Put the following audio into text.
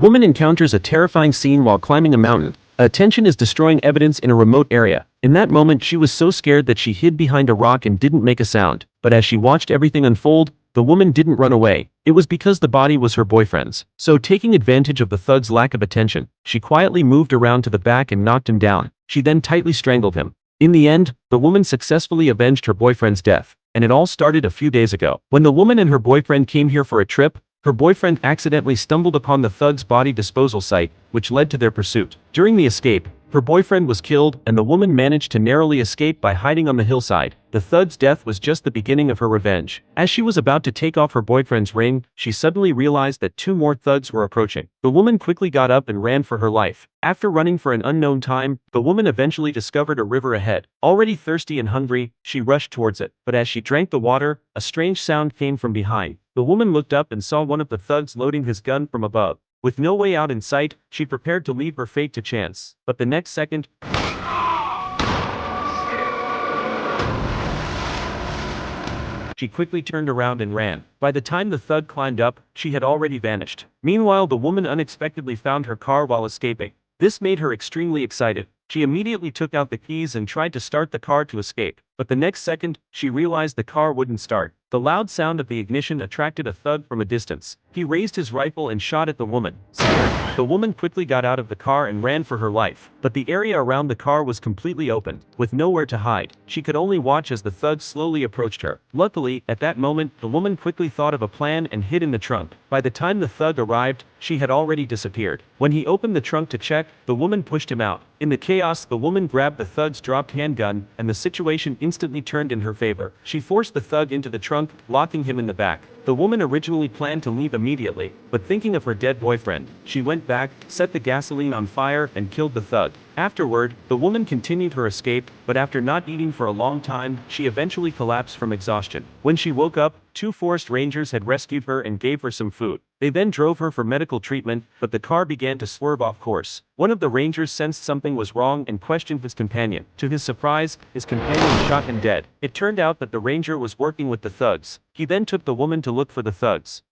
Woman encounters a terrifying scene while climbing a mountain. Attention is destroying evidence in a remote area. In that moment she was so scared that she hid behind a rock and didn't make a sound. But as she watched everything unfold, the woman didn't run away. It was because the body was her boyfriend's. So taking advantage of the thug's lack of attention, she quietly moved around to the back and knocked him down. She then tightly strangled him. In the end, the woman successfully avenged her boyfriend's death. And it all started a few days ago. When the woman and her boyfriend came here for a trip, her boyfriend accidentally stumbled upon the thug's body disposal site, which led to their pursuit. During the escape, her boyfriend was killed and the woman managed to narrowly escape by hiding on the hillside. The thug's death was just the beginning of her revenge. As she was about to take off her boyfriend's ring, she suddenly realized that two more thugs were approaching. The woman quickly got up and ran for her life. After running for an unknown time, the woman eventually discovered a river ahead. Already thirsty and hungry, she rushed towards it. But as she drank the water, a strange sound came from behind. The woman looked up and saw one of the thugs loading his gun from above. With no way out in sight, she prepared to leave her fate to chance. But the next second, she quickly turned around and ran. By the time the thug climbed up, she had already vanished. Meanwhile, the woman unexpectedly found her car while escaping. This made her extremely excited. She immediately took out the keys and tried to start the car to escape. But the next second, she realized the car wouldn't start. The loud sound of the ignition attracted a thug from a distance. He raised his rifle and shot at the woman. Scared, the woman quickly got out of the car and ran for her life. But the area around the car was completely open, with nowhere to hide. She could only watch as the thug slowly approached her. Luckily, at that moment, the woman quickly thought of a plan and hid in the trunk. By the time the thug arrived, she had already disappeared. When he opened the trunk to check, the woman pushed him out. In the chaos, the woman grabbed the thug's dropped handgun, and the situation instantly turned in her favor. She forced the thug into the trunk, locking him in the back. The woman originally planned to leave immediately, but thinking of her dead boyfriend, she went back, set the gasoline on fire, and killed the thug. Afterward, the woman continued her escape, but after not eating for a long time, she eventually collapsed from exhaustion. When she woke up, two forest rangers had rescued her and gave her some food. They then drove her for medical treatment, but the car began to swerve off course. One of the rangers sensed something was wrong and questioned his companion. To his surprise, his companion shot him dead. It turned out that the ranger was working with the thugs. He then took the woman to look for the thugs.